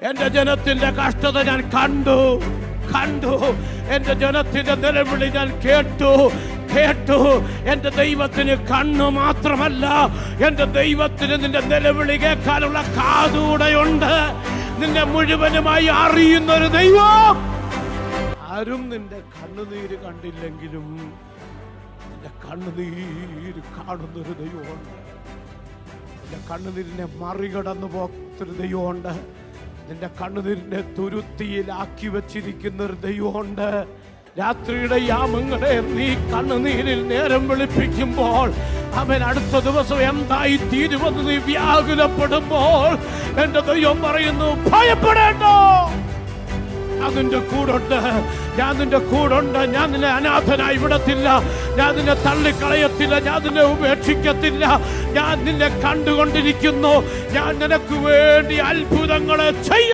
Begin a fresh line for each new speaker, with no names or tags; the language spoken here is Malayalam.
എന്റെ ജനത്തിന്റെ കഷ്ടത ഞാൻ കണ്ടു. എന്റെ ജനത്തിന്റെ നിലവിളി ഞാൻ കേട്ടു. എന്റെ ദൈവത്തിന് കണ്ണു മാത്രമല്ല, എന്റെ ദൈവത്തിന് നിന്റെ നിലവിളി കേൾക്കാനുള്ള കാതൂടെയുണ്ട്. നിന്നെ മുഴുവനുമായി അറിയുന്ന ഒരു ദൈവം. ആരും നിന്റെ കണ്ണുനീര് കണ്ടില്ലെങ്കിലും നിന്റെ കണ്ണുനീര് കാണുന്നൊരു ദൈവമുണ്ട്. നിന്റെ കണ്ണുനീരിനെ മറികടന്നു പോത്തൊരു ദൈവമുണ്ട്. നിന്റെ കണ്ണുനീരിനെ തുരുത്തിയിലാക്കി വച്ചിരിക്കുന്ന ഒരു ദൈവമുണ്ട്. രാത്രിയുടെ യാമങ്ങളെ നീ കണ്ണുനീരിൽ നേരം വെളുപ്പിക്കുമ്പോൾ അവൻ അടുത്ത ദിവസം എന്തായി തീരുമെന്ന് നീ വ്യാകുലപ്പെടുമ്പോൾ എന്റെ ദൈവം പറയുന്നു, ഭയപ്പെടേണ്ട, ഞാൻ നിന്റെ കൂടുണ്ട്. ഞാൻ നിന്നെ അനാഥനായി വിടത്തില്ല. ഞാൻ നിന്നെ തള്ളിക്കളയത്തില്ല. ഞാൻ നിന്നെ ഉപേക്ഷിക്കത്തില്ല. ഞാൻ നിന്നെ കണ്ടുകൊണ്ടിരിക്കുന്നു. ഞാൻ നിനക്ക് വേണ്ടി അത്ഭുതങ്ങളെ ചെയ്യും.